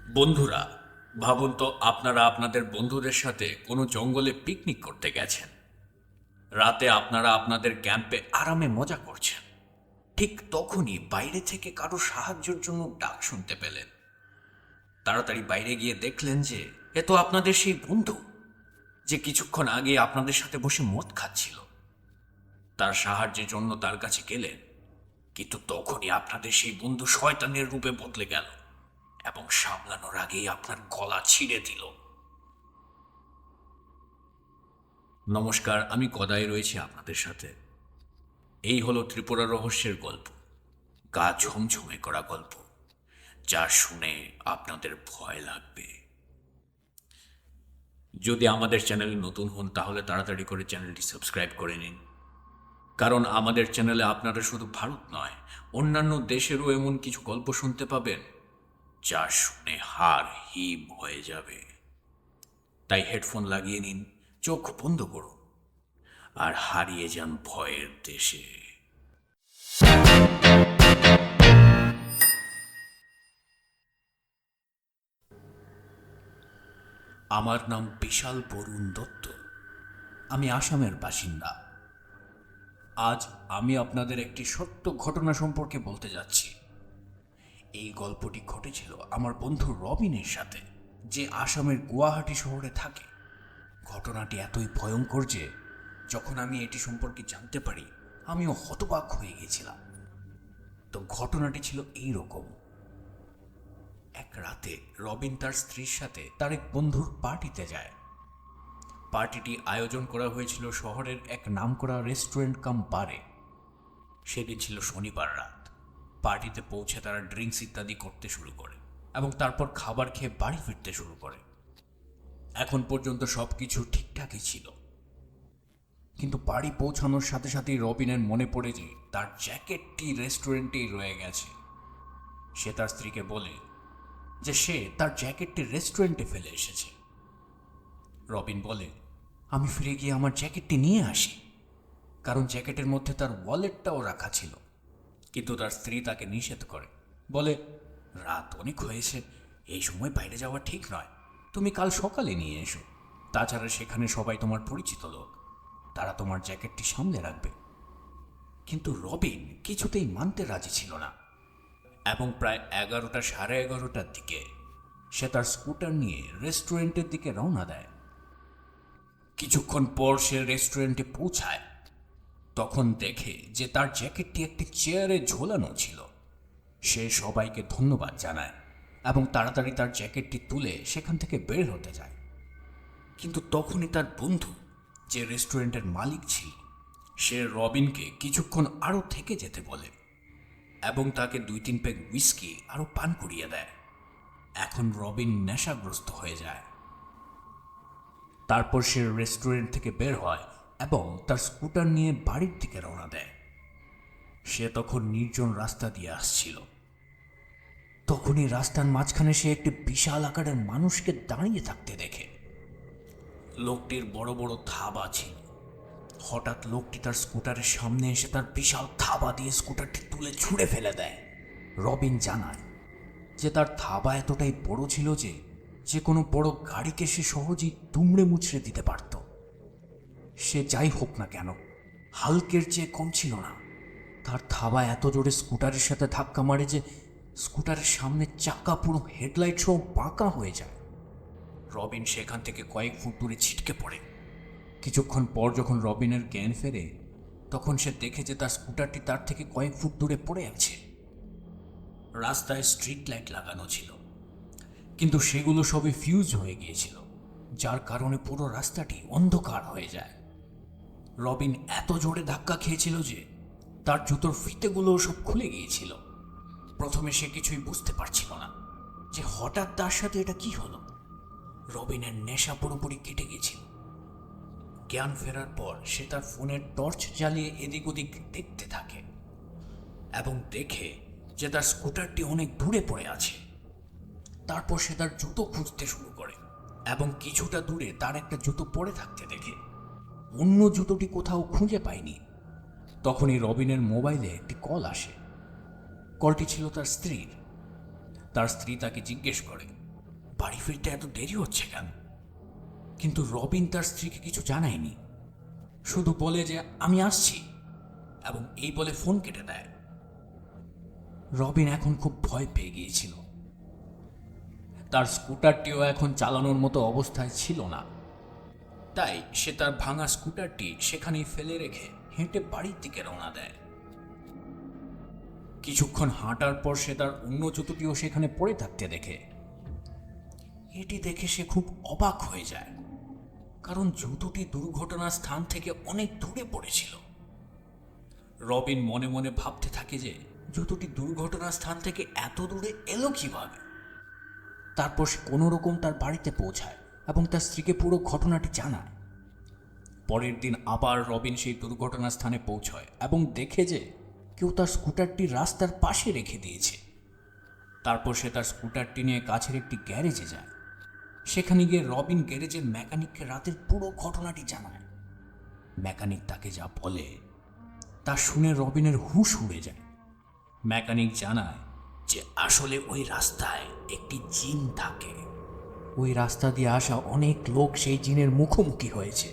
বন্ধুরা, ভাবুন তো আপনারা আপনাদের বন্ধুদের সাথে কোনো জঙ্গলে পিকনিক করতে গেছেন। রাতে আপনারা আপনাদের ক্যাম্পে আরামে মজা করছেন। ঠিক তখনই বাইরে থেকে কারো সাহায্যের জন্য ডাক শুনতে পেলেন। তাড়াতাড়ি বাইরে গিয়ে দেখলেন যে এ তো আপনাদের সেই বন্ধু, যে কিছুক্ষণ আগে আপনাদের সাথে বসে মদ খাচ্ছিল। তার সাহায্যের জন্য তার কাছে গেলেন, কিন্তু তখনই আপনাদের সেই বন্ধু শয়তানের রূপে বদলে গেল এবং সামলানোর আগেই আপনার গলা ছিঁড়ে দিল। নমস্কার, আমি গদাই রয়েছি আপনাদের সাথে। এই হলো ত্রিপুরা রহস্যের গল্প, গা ঝমঝমে করা গল্প, যা শুনে আপনাদের ভয় লাগবে। যদি আমাদের চ্যানেলে নতুন হন তাহলে তাড়াতাড়ি করে চ্যানেলটি সাবস্ক্রাইব করে নিন, কারণ আমাদের চ্যানেলে আপনারা শুধু ভারত নয়, অন্যান্য দেশেরও এমন কিছু গল্প শুনতে পাবেন যা শুনে হাড় হিম হয়ে যাবে। তাই হেডফোন লাগিয়ে নিন, চোখ বন্ধ করুন আর হারিয়ে যান ভয়ের দেশে। আমার নাম বিশাল বরুণ দত্ত। আমি আসামের বাসিন্দা। আজ আমি আপনাদের একটি সত্য ঘটনা সম্পর্কে বলতে যাচ্ছি। এই গল্পটি ঘটেছিল আমার বন্ধু রবিনের সাথে, যে আসামের গুয়াহাটি শহরে থাকে। ঘটনাটি এতই ভয়ঙ্কর যে যখন আমি এটি সম্পর্কে জানতে পারি আমিও হতবাক হয়ে গেছিলাম। তো ঘটনাটি ছিল এই রকম। এক রাতে রবিন তার স্ত্রীর সাথে তার এক বন্ধুর পার্টিতে যায়। পার্টিটি আয়োজন করা হয়েছিল শহরের এক নামকরা রেস্টুরেন্ট কাম বারে। সেদিন ছিল শনিবার রাত। পার্টিতে পৌঁছে তারা ড্রিঙ্কস ইত্যাদি করতে শুরু করে এবং তারপর খাবার খেয়ে বাড়ি ফিরতে শুরু করে। এখন পর্যন্ত সবকিছু ঠিকঠাকই ছিল, কিন্তু বাড়ি পৌঁছানোর সাথে সাথেই রবিনের মনে পড়ে যে তার জ্যাকেটটি রেস্টুরেন্টেই রয়ে গেছে। সে তার স্ত্রীকে বলে যে সে তার জ্যাকেটটি রেস্টুরেন্টে ফেলে এসেছে। রবিন বলে, আমি ফিরে গিয়ে আমার জ্যাকেটটি নিয়ে আসি, কারণ জ্যাকেটের মধ্যে তার ওয়ালেটটাও রাখা ছিল। কিন্তু তার স্ত্রী তাকে নিষেধ করে, বলে, রাত অনেক হয়েছে, এই সময় বাইরে যাওয়া ঠিক নয়, তুমি কাল সকালে নিয়ে এসো। তাছাড়া সেখানে সবাই তোমার পরিচিত লোক, তারা তোমার জ্যাকেটটি সামলে রাখবে। কিন্তু রবিন কিছুতেই মানতে রাজি ছিল না এবং প্রায় 11টা সাড়ে 11টার দিকে সে তার স্কুটার নিয়ে রেস্টুরেন্টের দিকে রওনা দেয়। কিছুক্ষণ পর সে রেস্টুরেন্টে পৌঁছায়। তখন দেখে যে তার জ্যাকেটটি একটি চেয়ারে ঝোলানো ছিল। সে সবাইকে ধন্যবাদ জানায় এবং তাড়াতাড়ি তার জ্যাকেটটি তুলে সেখান থেকে বের হতে যায়। কিন্তু তখনই তার বন্ধু, যে রেস্টুরেন্টের মালিক ছিল, সে রবিনকে কিছুক্ষণ আরও থেকে যেতে বলে এবং তাকে 2-3 পেগ হুইস্কি আরও পান করিয়ে দেয়। এখন রবিন নেশাগ্রস্ত হয়ে যায়। তারপর সে রেস্টুরেন্ট থেকে বের হয় এবং তার স্কুটার নিয়ে বাড়ির দিকে রওনা দেয়। সে তখন নির্জন রাস্তা দিয়ে আসছিল। তখনই রাস্তার মাঝখানে সে একটি বিশাল আকারের মানুষকে দাঁড়িয়ে থাকতে দেখে। লোকটির বড় বড় থাবা ছিল। হঠাৎ লোকটি তার স্কুটারের সামনে এসে তার বিশাল থাবা দিয়ে স্কুটারটি তুলে ছুঁড়ে ফেলে দেয়। রবিন জানায় যে তার থাবা এতটাই বড় ছিল যে যে কোনো বড় গাড়িকে সে সহজেই দুমড়ে মুচড়ে দিতে পারত। সে যাই হোক না কেন, হালকের চেয়ে কম ছিল না। তার থাবা এত জোরে স্কুটারের সাথে ধাক্কা মারে যে স্কুটারের সামনের চাকা পুরো হেডলাইট সহ বাঁকা হয়ে যায়। রবিন সেখান থেকে কয়েক ফুট দূরে ছিটকে পড়ে। কিছুক্ষণ পর যখন রবিনের জ্ঞান ফেরে, তখন সে দেখে যে তার স্কুটারটি তার থেকে কয়েক ফুট দূরে পড়ে আছে। রাস্তায় স্ট্রিট লাইট লাগানো ছিল, কিন্তু সেগুলো সবই ফিউজ হয়ে গিয়েছিল, যার কারণে পুরো রাস্তাটি অন্ধকার হয়ে যায়। রবিন এত জোরে ধাক্কা খেয়েছিল যে তার জুতোর ফিতেগুলো সব খুলে গিয়েছিল। প্রথমে সে কিছুই বুঝতে পারছিল না যে হঠাৎ তার সাথে এটা কি হলো। রবিনের নেশা পুরোপুরি কেটে গিয়েছিল। জ্ঞান ফেরার পর সে তার ফোনের টর্চ জ্বালিয়ে এদিক ওদিক দেখতে থাকে এবং দেখে যে তার স্কুটারটি অনেক দূরে পড়ে আছে। তারপর সে তার জুতো খুঁজতে শুরু করে এবং কিছুটা দূরে তার একটা জুতো পড়ে থাকতে দেখে। অন্য জুতোটি কোথাও খুঁজে পায়নি। তখনই রবিনের মোবাইলে একটি কল আসে। কলটি ছিল তার স্ত্রীর। তার স্ত্রী তাকে জিজ্ঞেস করে বাড়ি ফিরতে এত দেরি হচ্ছে কেন? কিন্তু রবিন তার স্ত্রীকে কিছু জানায়নি, শুধু বলে যে আমি আসছি, এবং এই বলে ফোন কেটে দেয়। রবিন এখন খুব ভয় পেয়ে গিয়েছিল। তার স্কুটারটিও এখন চালানোর মতো অবস্থায় ছিল না, তাই সে তার ভাঙা স্কুটারটি সেখানেই ফেলে রেখে হেঁটে বাড়ির দিকে রওনা দেয়। কিছুক্ষণ হাঁটার পর সে তার অন্য জুতোটিও সেখানে পড়ে থাকতে দেখে। এটি দেখে সে খুব অবাক হয়ে যায়, কারণ জুতোটি দুর্ঘটনার স্থান থেকে অনেক দূরে পড়েছিল। রবিন মনে মনে ভাবতে থাকে যে জুতোটি দুর্ঘটনার স্থান থেকে এত দূরে এলো কিভাবে। তারপর সে কোনো রকম তার বাড়িতে পৌঁছায় এবং তার স্ত্রীকে পুরো ঘটনাটি জানায়। পরের দিন আবার রবিন সেই দুর্ঘটনার স্থানে পৌঁছয় এবং দেখে যে কেউ তার স্কুটারটি রাস্তার পাশে রেখে দিয়েছে। তারপর সে তার স্কুটারটি নিয়ে কাছের একটি গ্যারেজে যায়। সেখানে গিয়ে রবিন গ্যারেজের মেকানিককে রাতের পুরো ঘটনাটি জানায়। মেকানিক তাকে যা বলে তা শুনে রবিনের হুঁশ উড়ে যায়। মেকানিক জানায় যে আসলে ওই রাস্তায় একটি জিন থাকে। ওই রাস্তা দিয়ে আসা অনেক লোক সেই জিনের মুখোমুখি হয়েছে।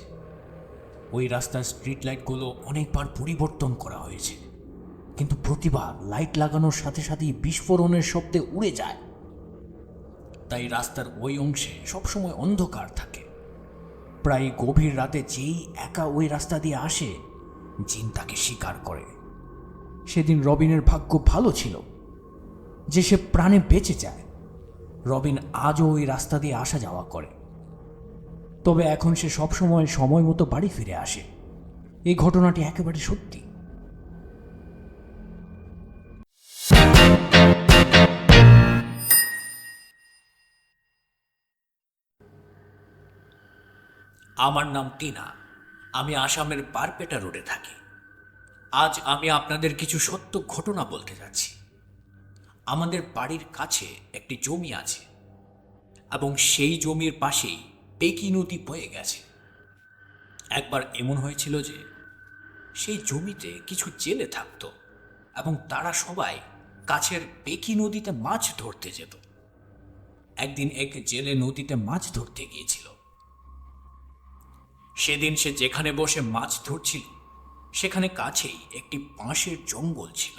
ওই রাস্তার স্ট্রিট লাইটগুলো অনেকবার পরিবর্তন করা হয়েছে, কিন্তু প্রতিবার লাইট লাগানোর সাথে সাথেই বিস্ফোরণের শব্দে উড়ে যায়। তাই রাস্তার ওই অংশে সবসময় অন্ধকার থাকে। প্রায় গভীর রাতে যেই একা ওই রাস্তা দিয়ে আসে, জিন তাকে শিকার করে। সেদিন রবিনের ভাগ্য ভালো ছিল যে সে প্রাণে বেঁচে যায়। রবিন আজও ওই রাস্তা দিয়ে আসা যাওয়া করে, তবে এখন সে সবসময় সময় মতো বাড়ি ফিরে আসে। এই ঘটনাটি একেবারে সত্যি। আমার নাম টিনা। আমি আসামের বারপেটা রোডে থাকি। আজ আমি আপনাদের কিছু সত্য ঘটনা বলতে যাচ্ছি। আমাদের বাড়ির কাছে একটি জমি আছে এবং সেই জমির পাশেই পেকি নদী বয়ে গেছে। একবার এমন হয়েছিল যে সেই জমিতে কিছু জেলে থাকতো এবং তারা সবাই কাছের পেকি নদীতে মাছ ধরতে যেত। একদিন এক জেলে নদীতে মাছ ধরতে গিয়েছিল। সেদিন সে যেখানে বসে মাছ ধরছিল সেখানে কাছেই একটি বাঁশের জঙ্গল ছিল।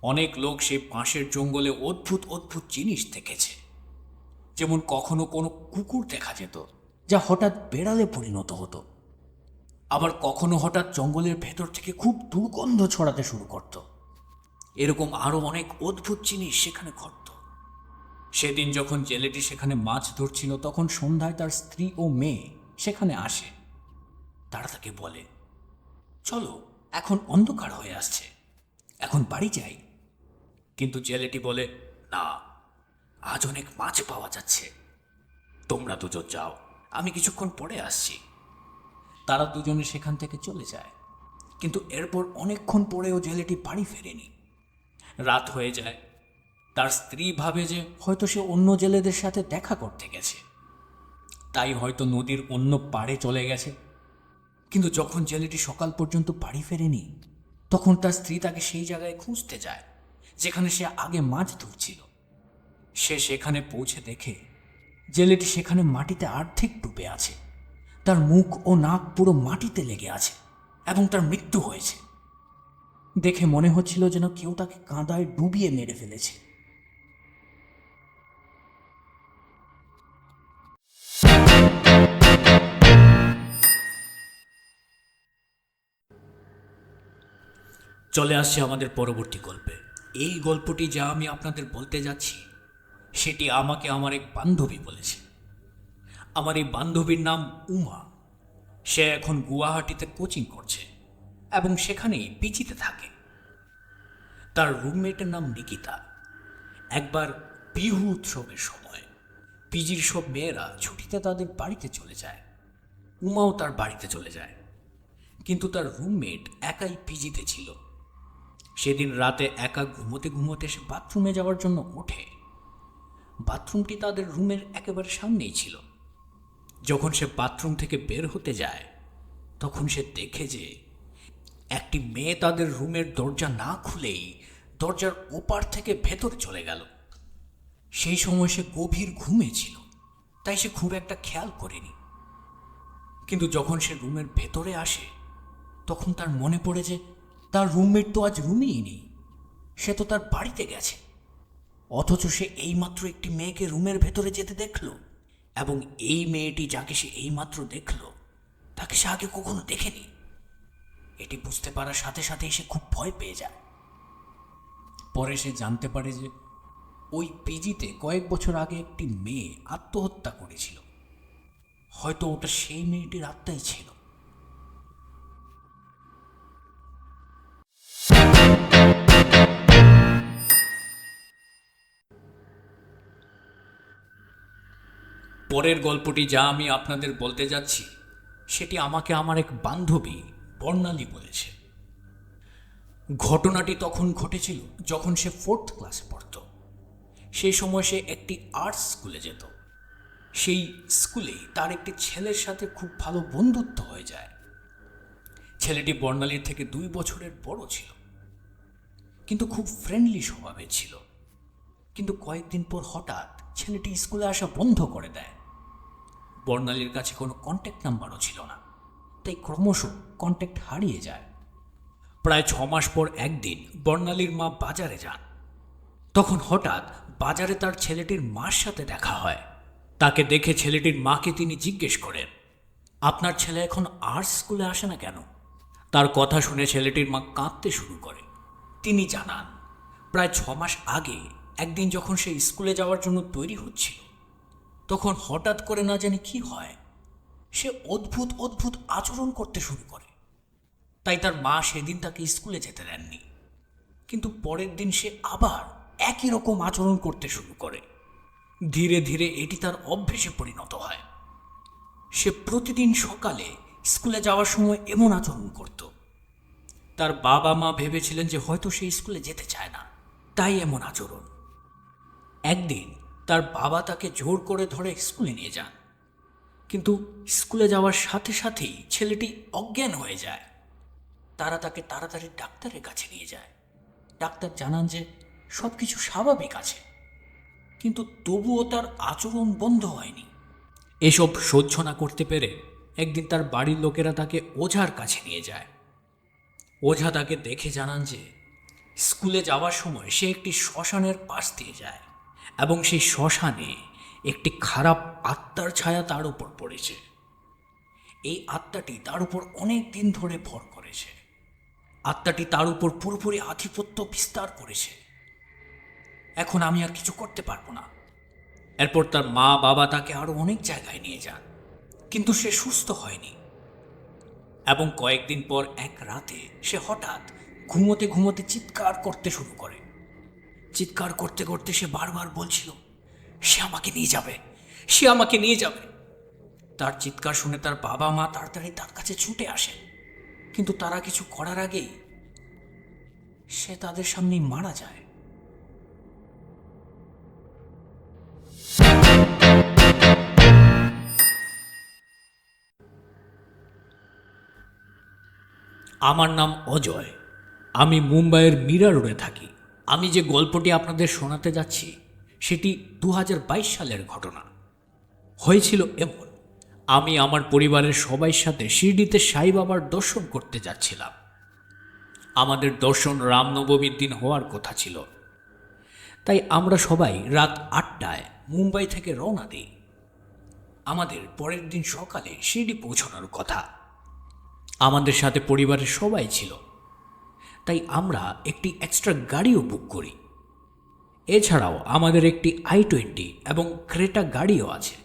অনেক লোক সেই বাঁশের জঙ্গলে অদ্ভুত অদ্ভুত জিনিস দেখেছে। যেমন কখনো কোনো কুকুর দেখা যেত যা হঠাৎ বেড়ালে পরিণত হতো, আবার কখনো হঠাৎ জঙ্গলের ভেতর থেকে খুব দুর্গন্ধ ছড়াতে শুরু করত। এরকম আরো অনেক অদ্ভুত জিনিস সেখানে ঘটত। সেদিন যখন জেলেটি সেখানে মাছ ধরছিল তখন সন্ধ্যায় তার স্ত্রী ও মেয়ে সেখানে আসে। তারা তাকে বলে, চলো, এখন অন্ধকার হয়ে আসছে, এখন বাড়ি যাই। কিন্তু জেলেটি বলে, না, আজ অনেক মাছ পাওয়া যাচ্ছে, তোমরা দুজন যাও, আমি কিছুক্ষণ পরে আসছি। তারা দুজনে সেখান থেকে চলে যায়। কিন্তু এরপর অনেকক্ষণ পরেও জেলেটি বাড়ি ফেরেনি। রাত হয়ে যায়। তার স্ত্রী ভাবে যে হয়তো সে অন্য জেলেদের সাথে দেখা করতে গেছে, তাই হয়তো নদীর অন্য পাড়ে চলে গেছে। কিন্তু যখন জেলেটি সকাল পর্যন্ত বাড়ি ফেরেনি তখন তার স্ত্রী তাকে সেই জায়গায় খুঁজতে যায় যেখানে সে আগে মাছ ধরছিল। সে সেখানে পৌঁছে দেখে জেলেটি সেখানে মাটিতে অর্ধেক ডুবে আছে। তার মুখ ও নাক পুরো মাটিতে লেগে আছে এবং তার মৃত্যু হয়েছে। দেখে মনে হচ্ছিল যেন কেউ তাকে কাঁদায় ডুবিয়ে মেরে ফেলেছে। চলে আসছে আমাদের পরবর্তী গল্পে। এই গল্পটি যা আমি আপনাদের বলতে যাচ্ছি সেটি আমাকে আমার এক বান্ধবী বলেছে। আমার এই বান্ধবীর নাম উমা। সে এখন গুয়াহাটিতে কোচিং করছে এবং সেখানেই পিজিতে থাকে। তার রুমমেটের নাম নিকিতা। একবার বিহু উৎসবের সময় পিজির সব মেয়েরা ছুটিতে তাদের বাড়িতে চলে যায়। উমাও তার বাড়িতে চলে যায়, কিন্তু তার রুমমেট একাই পিজিতে ছিল। সেদিন রাতে একা ঘুমোতে ঘুমোতে সে বাথরুমে যাওয়ার জন্য ওঠে। বাথরুমটি তাদের রুমের একেবারে সামনেই ছিল। যখন সে বাথরুম থেকে বের হতে যায় তখন সে দেখে যে একটি মেয়ে তাদের রুমের দরজা না খুলেই দরজার ওপার থেকে ভেতর চলে গেল। সেই সময় সে গভীর ঘুমে ছিল, তাই সে খুব একটা খেয়াল করেনি। কিন্তু যখন সে রুমের ভেতরে আসে, তখন তার মনে পড়ে যে তার রুমমেট তো আজ রুমেই নেই, সে তো তার বাড়িতে গেছে। অথচ সে এইমাত্র একটি মেয়েকে রুমের ভেতরে যেতে দেখল, এবং এই মেয়েটি যাকে সে এইমাত্র দেখল তাকে সে আগে কখনো দেখেনি। এটি বুঝতে পারার সাথে সাথেই সে খুব ভয় পেয়ে যায়। পরে সে জানতে পারে যে ওই পিজিতে কয়েক বছর আগে একটি মেয়ে আত্মহত্যা করেছিল। হয়তো ওটা সেই মেয়েটির আত্মাই ছিল। পরের গল্পটি যা আমি আপনাদের বলতে যাচ্ছি, সেটি আমাকে আমার এক বান্ধবী বর্ণালী বলেছে। ঘটনাটি তখন ঘটেছিল যখন সে 4th ক্লাসে পড়ত। সেই সময় সে একটি আর্টস স্কুলে যেত। সেই স্কুলেই তার একটি ছেলের সাথে খুব ভালো বন্ধুত্ব হয়ে যায়। ছেলেটি বর্ণালীর থেকে 2 বছরের বড় ছিল, কিন্তু খুব ফ্রেন্ডলি স্বভাবের ছিল। কিন্তু কয়েকদিন পর হঠাৎ ছেলেটি স্কুলে আসা বন্ধ করে দেয়। বর্ণালীর কাছে কোনো কন্ট্যাক্ট নাম্বারও ছিল না, তাই ক্রমশ কন্ট্যাক্ট হারিয়ে যায়। প্রায় 6 মাস পর একদিন বর্ণালীর মা বাজারে যান। তখন হঠাৎ বাজারে তার ছেলেটির মার সাথে দেখা হয়। তাকে দেখে ছেলেটির মাকে তিনি জিজ্ঞেস করেন, আপনার ছেলে এখন আর্টস স্কুলে আসে না কেন? তার কথা শুনে ছেলেটির মা কাঁদতে শুরু করে। তিনি জানান, প্রায় 6 মাস আগে একদিন যখন সে স্কুলে যাওয়ার জন্য তৈরি হচ্ছিল, তখন হঠাৎ করে না জানি কি হয়, সে অদ্ভুত অদ্ভুত আচরণ করতে শুরু করে। তাই তার মা সেদিন তাকে স্কুলে যেতে দেননি। কিন্তু পরের দিন সে আবার একই রকম আচরণ করতে শুরু করে। ধীরে ধীরে এটি তার অভ্যেসে পরিণত হয়। সে প্রতিদিন সকালে স্কুলে যাওয়ার সময় এমন আচরণ করত। তার বাবা মা ভেবেছিলেন যে হয়তো সে স্কুলে যেতে চায় না, তাই এমন আচরণ। একদিন তার বাবা তাকে জোর করে ধরে স্কুলে নিয়ে যান, কিন্তু স্কুলে যাওয়ার সাথে সাথেই ছেলেটি অজ্ঞান হয়ে যায়। তারা তাকে তাড়াতাড়ি ডাক্তারের কাছে নিয়ে যায়। ডাক্তার জানান যে সব কিছু স্বাভাবিক আছে, কিন্তু তবুও তার আচরণ বন্ধ হয়নি। এসব সহ্য না করতে পেরে একদিন তার বাড়ির লোকেরা তাকে ওঝার কাছে নিয়ে যায়। ওঝা তাকে দেখে জানান যে স্কুলে যাওয়ার সময় সে একটি শ্মশানের পাশ দিয়ে যায়, এবং সেই শ্মশানে একটি খারাপ আত্মার ছায়া তার উপর পড়েছে। এই আত্মাটি তার উপর অনেক দিন ধরে ভর করেছে। আত্মাটি তার উপর পুরোপুরি আধিপত্য বিস্তার করেছে। এখন আমি আর কিছু করতে পারবো না। এরপর তার মা বাবা তাকে আরো অনেক জায়গায় নিয়ে যান, কিন্তু সে সুস্থ হয়নি। এবং কয়েকদিন পর এক রাতে সে হঠাৎ ঘুমোতে ঘুমোতে চিৎকার করতে শুরু করে। চিৎকার করতে করতে সে বারবার বলছিল, সে আমাকে নিয়ে যাবে, সে আমাকে নিয়ে যাবে। তার চিৎকার শুনে তার বাবা মা তাড়াতাড়ি তার কাছে ছুটে আসে, কিন্তু তারা কিছু করার আগেই সে তাদের সামনেই মারা যায়। আমার নাম অজয়। আমি মুম্বাইয়ের মীরা রোডে থাকি। আমি যে গল্পটি আপনাদের শোনাতে যাচ্ছি সেটি 2022 সালের ঘটনা। হয়েছিল এমন, আমি আমার পরিবারের সবাই সাথে শিরডিতে সাই বাবার দর্শন করতে যাচ্ছিলাম। আমাদের দর্শন রামনবমীর দিন হওয়ার কথা ছিল, তাই আমরা সবাই রাত 8টায় মুম্বাই থেকে রওনা দিই। আমাদের পরের দিন সকালে শিরডি পৌঁছানোর কথা। আমাদের সাথে পরিবারের সবাই ছিল, তাই আমরা একটি এক্সট্রা গাড়িও বুক করি। এছাড়াও আমাদের একটি i20 এবং ক্রেটা গাড়িও আছে।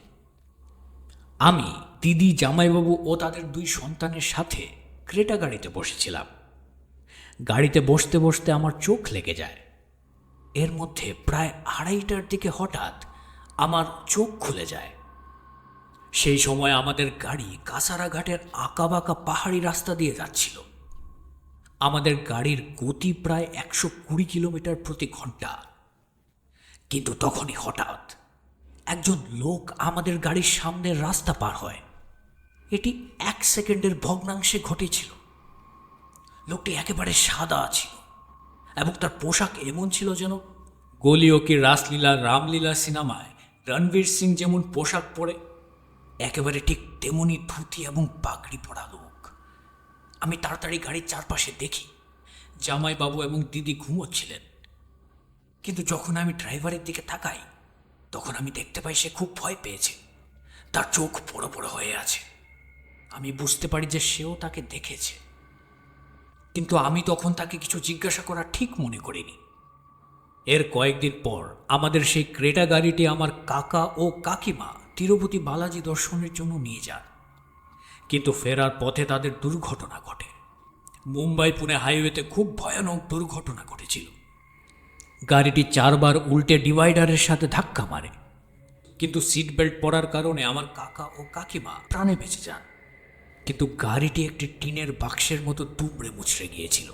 আমি, দিদি, জামাইবাবু ও তাদের 2 সন্তানের সাথে ক্রেটা গাড়িতে বসেছিলাম। গাড়িতে বসতে বসতে আমার চোখ লেগে যায়। এর মধ্যে প্রায় 2:30টার দিকে হঠাৎ আমার চোখ খুলে যায়। সেই সময় আমাদের গাড়ি কাসারাঘাটের আঁকাবাঁকা পাহাড়ি রাস্তা দিয়ে যাচ্ছিল। আমাদের গাড়ির গতি প্রায় 120 কিলোমিটার প্রতি ঘন্টা। কিন্তু তখনই হঠাৎ একজন লোক আমাদের গাড়ির সামনের রাস্তা পার হয়। এটি 1 সেকেন্ডের ভগ্নাংশে ঘটেছিল। লোকটি একেবারে সাদা ছিল এবং তার পোশাক এমন ছিল যেন গলিও কি রাসলীলা রামলীলা সিনেমায় রণবীর সিং যেমন পোশাক পরে একেবারে ঠিক তেমনি ধুতি এবং পাগড়ি পরা লোক। আমি তাড়াতাড়ি গাড়ির চারপাশে দেখি জামাইবাবু এবং দিদি ঘুমোচ্ছিলেন, কিন্তু যখন আমি ড্রাইভারের দিকে তাকাই তখন আমি দেখতে পাই সে খুব ভয় পেয়েছে, তার চোখ বড় বড় হয়ে আছে। আমি বুঝতে পারি যে সেও তাকে দেখেছে, কিন্তু আমি তখন তাকে কিছু জিজ্ঞাসা করা ঠিক মনে করিনি। এর কয়েকদিন পর আমাদের সেই ক্রেটা গাড়িটি আমার কাকা ও কাকিমা তিরুপতি বালাজি দর্শনের জন্য নিয়ে যান, কিন্তু ফেরার পথে তাদের দুর্ঘটনা ঘটে। মুম্বাই পুনে হাইওয়েতে খুব ভয়ানক দুর্ঘটনা ঘটেছিল। গাড়িটি 4 বার উল্টে ডিভাইডারের সাথে ধাক্কা মারে, কিন্তু সিট বেল্ট পরার কারণে আমার কাকা ও কাকিমা প্রাণে বেঁচে যান, কিন্তু গাড়িটি একটি টিনের বাক্সের মতো দুমড়ে মুচড়ে গিয়েছিল।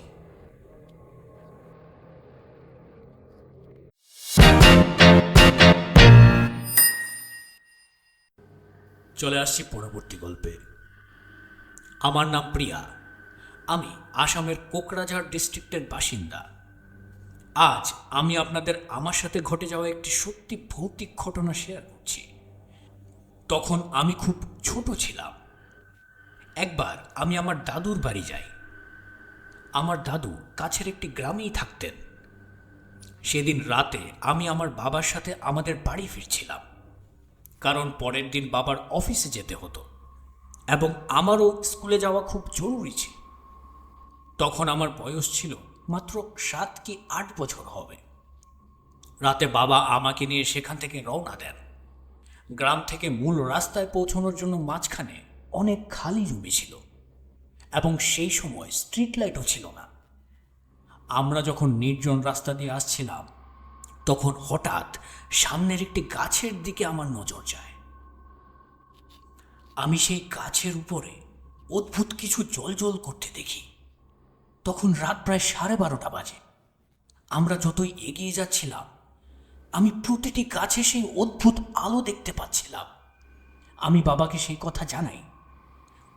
চলে আসছি পরবর্তী গল্পে। আমার নাম প্রিয়া। আমি আসামের কোকরাঝাড় ডিস্ট্রিক্টের বাসিন্দা। আজ আমি আপনাদের আমার সাথে ঘটে যাওয়া একটি সত্যি ভৌতিক ঘটনা শেয়ার করছি। তখন আমি খুব ছোট ছিলাম। একবার আমি আমার দাদুর বাড়ি যাই। আমার দাদু কাছের একটি গ্রামেই থাকতেন। সেদিন রাতে আমি আমার বাবার সাথে আমাদের বাড়ি ফিরছিলাম, কারণ পরের দিন বাবার অফিসে যেতে হতো এবং আমারও স্কুলে যাওয়া খুব জরুরি ছিল। তখন আমার বয়স ছিল মাত্র 7 কি 8 বছর হবে। রাতে বাবা আমাকে নিয়ে সেখান থেকে রওনা দেন। গ্রাম থেকে মূল রাস্তায় পৌঁছানোর জন্য মাঝখানে অনেক খালি জমি ছিল এবং সেই সময় স্ট্রিট লাইটও ছিল না। আমরা যখন নির্জন রাস্তা দিয়ে আসছিলাম তখন হঠাৎ সামনের একটি গাছের দিকে আমার নজর যায়। আমি সেই গাছের উপরে অদ্ভুত কিছু জ্বলজ্বল করতে দেখি। তখন রাত প্রায় 12:30 বাজে। আমরা যতই এগিয়ে যাচ্ছিলাম আমি প্রতিটি গাছে সেই অদ্ভুত আলো দেখতে পাচ্ছিলাম। আমি বাবাকে সেই কথা জানাই।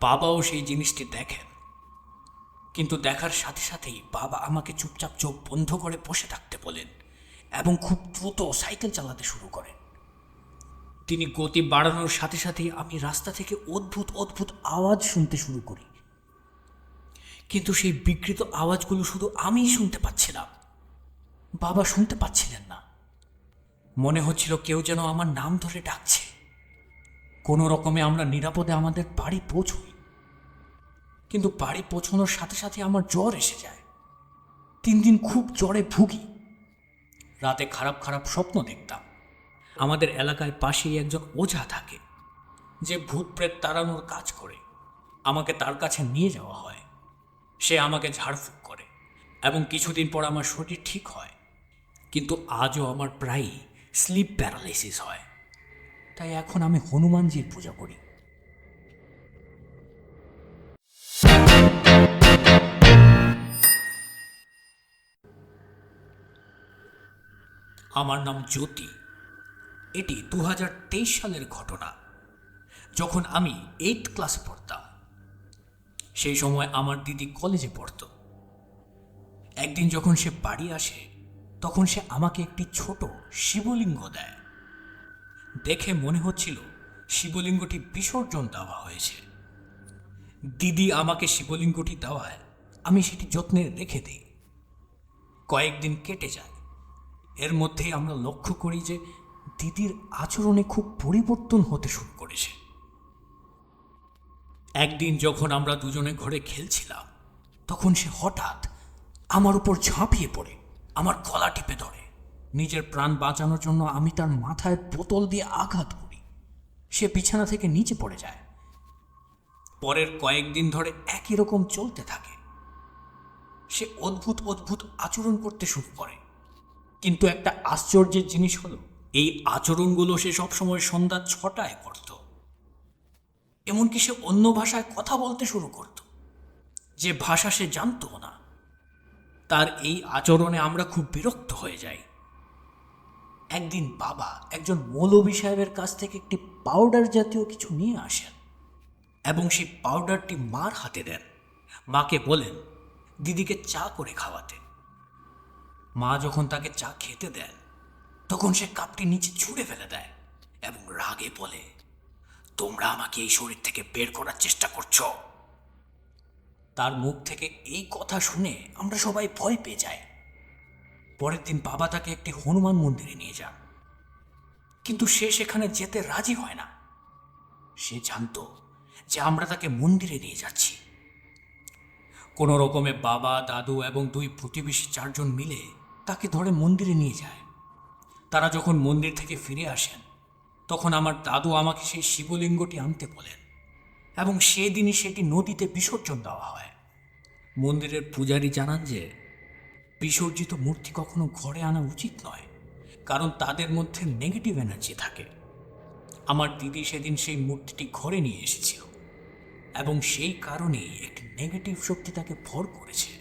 বাবাও সেই জিনিসটি দেখেন, কিন্তু দেখার সাথে সাথেই বাবা আমাকে চুপচাপ চোখ বন্ধ করে বসে থাকতে বলেন এবং খুব দ্রুত সাইকেল চালাতে শুরু করেন। তিনি গতি বাড়ানোর সাথে সাথেই আমি রাস্তা থেকে অদ্ভুত অদ্ভুত আওয়াজ শুনতে শুরু করি, কিন্তু সেই বিকৃত আওয়াজগুলো শুধু আমিই শুনতে পাচ্ছিলাম, বাবা শুনতে পাচ্ছিলেন না। মনে হচ্ছিল কেউ যেন আমার নাম ধরে ডাকছে। কোনো রকমে আমরা নিরাপদে আমাদের বাড়ি পৌঁছই, কিন্তু বাড়ি পৌঁছানোর সাথে সাথে আমার জ্বর এসে যায়। 3 দিন খুব জ্বরে ভুগি। রাতে খারাপ খারাপ স্বপ্ন দেখতাম। আমাদের এলাকায় পাশেই একজন ওঝা থাকে যে ভূত প্রেত তাড়ানোর কাজ করে। আমাকে তার কাছে নিয়ে যাওয়া হয়। সে আমাকে ঝাড়ফুঁক করে এবং কিছুদিন পর আমার শরীর ঠিক হয়, কিন্তু আজও আমার প্রায়ই স্লিপ প্যারালাইসিস হয়। তাই এখন আমি হনুমানজির পূজা করি। আমার নাম জ্যোতি। এটি 2023 সালের ঘটনা, যখন আমি 8th ক্লাসে পড়তাম। সেই সময় আমার দিদি কলেজে পড়ত। একদিন যখন সে বাড়ি আসে তখন সে আমাকে একটি ছোট শিবলিঙ্গ দেয়। দেখে মনে হচ্ছিল শিবলিঙ্গটি বিসর্জন দেওয়া হয়েছে। দিদি আমাকে শিবলিঙ্গটি দেওয়ায় আমি সেটি যত্নে রেখে দিই। কয়েকদিন কেটে যায়। এর মধ্যেই আমরা লক্ষ্য করি যে দিদির আচরণে খুব পরিবর্তন হতে শুরু করেছে। একদিন যখন আমরা দুজনে ঘরে খেলছিলাম তখন সে হঠাৎ আমার উপর ঝাঁপিয়ে পড়ে আমার গলা টিপে ধরে। নিজের প্রাণ বাঁচানোর জন্য আমি তার মাথায় বোতল দিয়ে আঘাত করি। সে বিছানা থেকে নিচে পড়ে যায়। পরের কয়েকদিন ধরে একই রকম চলতে থাকে। সে অদ্ভুত অদ্ভুত আচরণ করতে শুরু করে, কিন্তু একটা আশ্চর্যের জিনিস হলো এই আচরণগুলো সে সবসময় সন্ধ্যা 6টায় করত। এমনকি সে অন্য ভাষায় কথা বলতে শুরু করত, যে ভাষা সে জানতো না। তার এই আচরণে আমরা খুব বিরক্ত হয়ে যাই। একদিন বাবা একজন মৌলভী সাহেবের কাছ থেকে একটি পাউডার জাতীয় কিছু নিয়ে আসেন এবং সেই পাউডারটি মার হাতে দেন। মাকে বলেন দিদিকে চা করে খাওয়াতে। মা যখন তাকে চা খেতে দেন তখন সে কাপটি নিচে ছুঁড়ে ফেলে দেয় এবং রাগে বলে, তোমরা আমাকে এই শরীর থেকে বের করার চেষ্টা করছো। তার মুখ থেকে এই কথা শুনে আমরা সবাই ভয় পেয়ে যাই। পরের দিন বাবা তাকে একটি হনুমান মন্দিরে নিয়ে যান, কিন্তু সে সেখানে যেতে রাজি হয় না। সে জানতো যে আমরা তাকে মন্দিরে নিয়ে যাচ্ছি। কোনো রকমে বাবা, দাদু এবং 2 প্রতিবেশী 4 জন মিলে তাকে ধরে মন্দিরে নিয়ে যায়। তারা যখন মন্দির থেকে ফিরে আসেন, তখন আমার দাদু আমাকে সেই শিবলিঙ্গটি আনতে বলেন এবং সেদিনই সেটি নদীতে বিসর্জন দেওয়া হয়। মন্দিরের পূজারী জানান যে বিসর্জিত মূর্তি কখনো ঘরে আনা উচিত নয়, কারণ তাদের মধ্যে নেগেটিভ এনার্জি থাকে। আমার দিদি সেদিন সেই মূর্তিটি ঘরে নিয়ে এসেছিল এবং সেই কারণেই একটি নেগেটিভ শক্তি তাকে ভর করেছে।